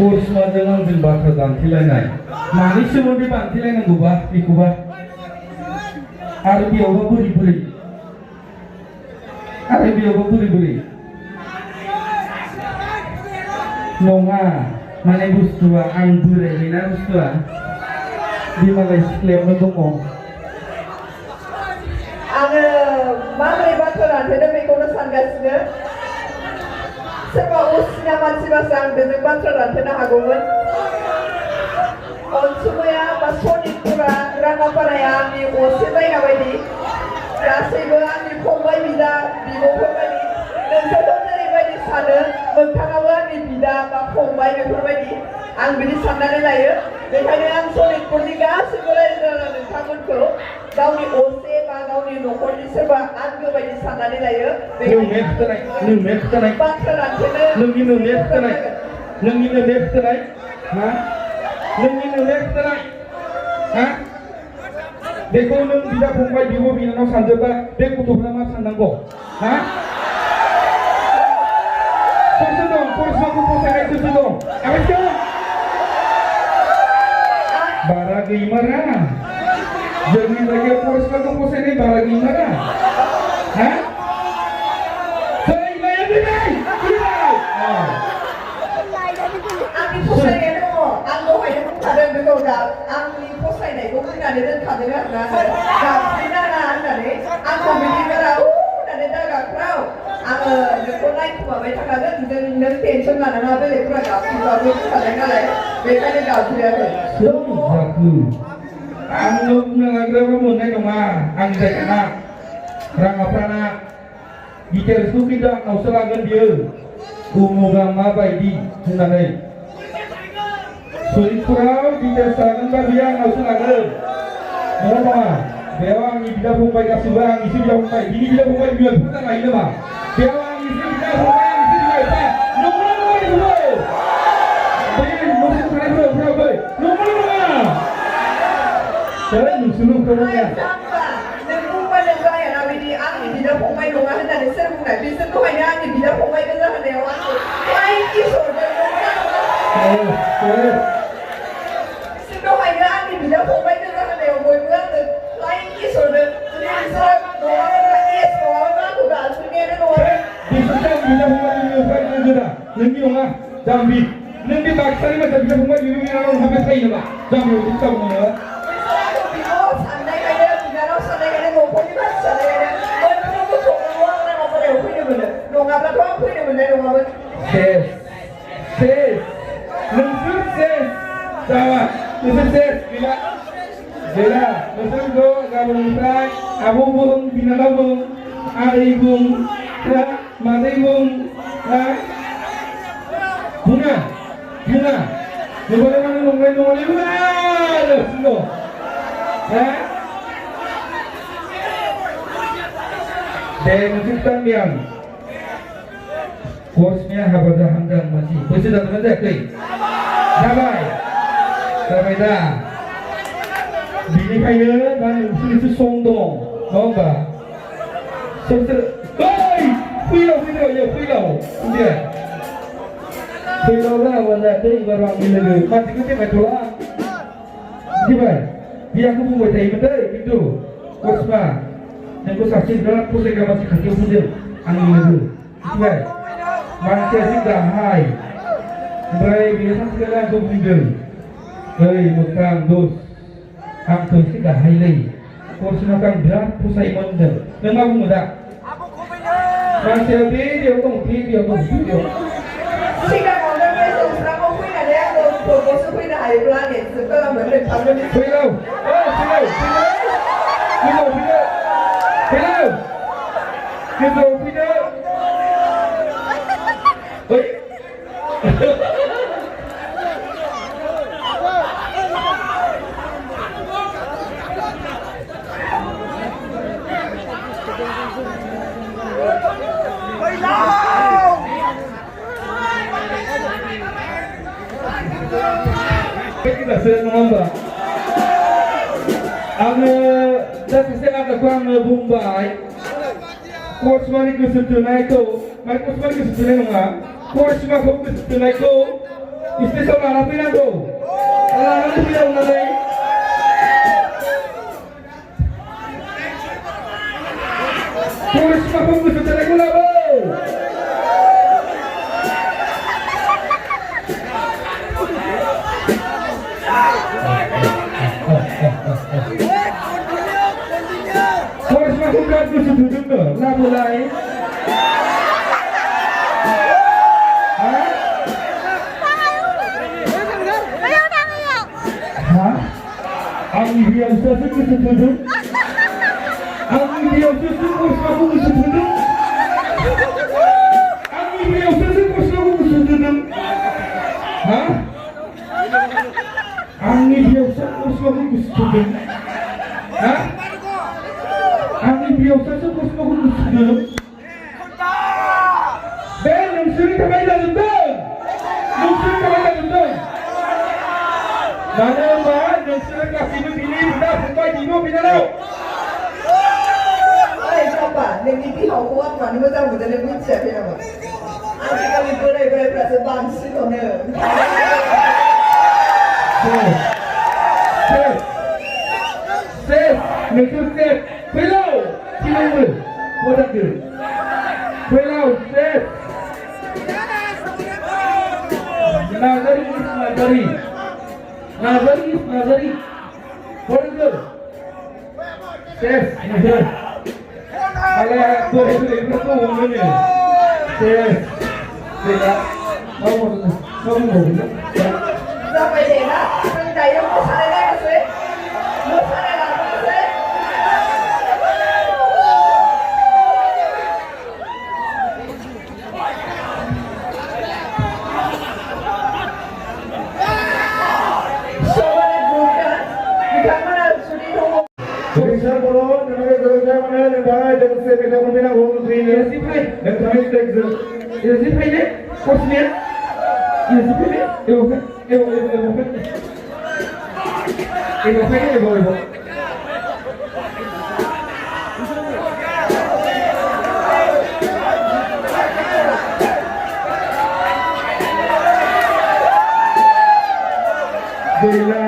Korsmaजों आंजों बाथ्रा दान्थेलायनाय मानि सोमोन्दै दान्थेलायनांगौबा बेखौबा आरो बेयावबा बोरै नङा माने बुस्थुआ आं बोरायबायना बुस्थुआ बिमालाय सिख्लायावनो दङ आङो माबोरै बाथ्रा दान्थेनो बेखौनो सानगासिनो सोरबा असिना मानसिबासो आं बेजों बाथ्रा दान्थेनो हागौमोन अनसुमैया बा सनितपुरा राङापाराया आंनि असे जायगा बायदि गासैबो आंनि फंबाय बिदा बिब'फोर बायदि नोंसोरखौ जेरैबायदि सानो नोंथाङाबो आंनि बिदा बा फंबाय बेफोरबायदि आं बिदि साननानै लायो बेखायनो आं सनितपुरनि गासैबो रायजो राजा नोंथांमोनखौ गावनि असे बा गावनि न'खरनि सोरबा आंगो बायदि साननानै लायो बाथ्रा दान्थेनो बेखौ नों बिदा फंबाय बिब' बिनानाव सानजोबा बे गथ'फ्रा मा साननांगौ हा सोरसो दं फरायसाखौ फसायनाय सोरसो दं आबायसो बारा गैमारा जोंनि जायगायाव फरायसाखौ फसायनाय बारा गैमारा हा सोलायलाया फैबाय आंनि फसायनाया दङ आं दहायनो बुंखादों बेखौ दा आंनि फसायनायखौ बुंनानै दोनखादों आरोना गाबज्रि नाङा होननानै आंखौ बिदि बारा होननानै दागाफ्राव आङो नोंखौ नायखुमाबाय थाखागोन नों टेनसन लानाङा बेलेगफोरा गाबज्रिबाबो बुंखादों नालाय बेखायनो गाबज्रियाखै आंनो बुंनो नागिराबा मोननाय नङा आं जायगाना राङापाराना डिटेल्सखौ खिन्थु आंनावसो लागोन बियो उमुगा माबायदि होननानै सनितपुराव डिटेल्स लागोनबा बियो आंनावसो लागोन नङा बेयाव आंनि बिदा फंबाय गासैबो आंनिसो बिदा फंबाय बिनि बिदा फंबाय बिमा बिफा जानो हायो नामा बेयाव आंनिसो बिदा फंबाय आंनिसो बिमा बिफा नंगौना नङा बेखौबो बै न'सिम थानायफोराबो नंगौना नङा नोंसोरनो बुंखाबाय नों बुंबानो जायाना बिदि आंनि बिदा फंबाय नङा होननानै सोर बुंनाय बिसोर दहायनो आंनि बिदा फंबाय गोजा होननायाव आंखौ बिसोर दहायनो आंनि बिदा फंबाय गोजा होननायाव बयबो आंनो फ्लाइं किस हरदों बिसोर नङाबा एस नङाबा आंखौ गाज्रिनायानो नङा बिसोर बिदा फंबाय बिमा गोजा नोंनि नङा जाम्बि नों बे बाक्सानि मानसिया बिदा फंबाय बिब' बिनानाव हाबबाय थायो नामा जाम्बियाव बिदि खालामो नोङो न'खरनि मानसि साननायखायनो मोनफ्रोमबो प्रग्रामाव आं राङापारायाव फैनो मोनो नङाब्लाथ' आं फैनो मोननाय नङामोन नोंसोर जाबा नोंसोर गैला नोंसोरखौ गाबोननिफ्राय आब' बुं बिनानाव बुं आदै बुं मादै बुं बुङा नोंबोलाय मानो नंनाय नङालै बुङा दे नोंसोर गामियाव कर्सनिया हाबा जाहांदों मानसि बैसो जादोंना जायाखै जाबाय दा बिनिखायनो दा नोंसोरनिसो सम दं नङा होमबा सोर फैलाव जाबा जायाखै एबार आंनि लोगो मानसिखौ देखायथ'ला मिथिबाय बियाखौ बुंबाय थायोमोन दै खिन्थु कर्समा नोंखौ सासे बिराद फसायग्रा मानसि खाथियाव फैदों आंनि लोगो मिथिबाय मानसिया एसे गाहाय ओमफ्राय बेयो सानसेखालि आंखौ बुंदों ओइ मोखां दस आंखौ एसे गाहायलै कर्सनाखौ आं बिराद फसायोमोन होनदों नों मा बुङो दा मानसिया बेयाव दं सिगाङावनो बे जौस्राङाव फैनानै आंखौ प्रप'सो फैनो हायोब्ला आं एक्सेप्ट खालामो नोंथांमोननि फैलाव गोजौआव फैदो नङा होमबा आङो दा सासे आदाखौ आङो बुंबाय कर्समानि गोसो थोनायखौ माने कर्समानि गोसो थोनाय नङा कर्समाखौ गोसो थोनायखौ Istiso lalapi na to. Lalapi na to na Pulis pa kung gusto talaga labo. Pulis pa kung gusto duduk to. Labo lain. Ang biasa tu keseduduk. Ang biasa tu kos kamu keseduduk. Ang biasa tu kos kamu keseduduk. Hah? Ang biasa kos kamu keseduduk. Hah? Ang biasa tu kos kamu keseduduk. Ben, nungsuri kamay na dundun. Nungsuri kamay na dundun. Mana bahan dan selengkap hidup ini sudah sampai jiwa pinarau. Ay, siapa? Neng di hau kuat mana macam muda neng muda siapa nama? Aku kami berai berasa bangsi kone. Save, nunggu save, pelau, kilau, mudah ke? Pelau, save. Nazari, what is it? Yes, yes. Kalau tu itu mana? Yes, tidak. Kamu. Sampai dena, menjadi yang sana lagi sih, sana lagi sih. Bisa bolo, dengan kerja mana negara dan sebagainya mungkin aku sini. Sipai, dan kami tekzer. Ya sipai ni, kosnya. Ya sipai ni, ewo. Bila,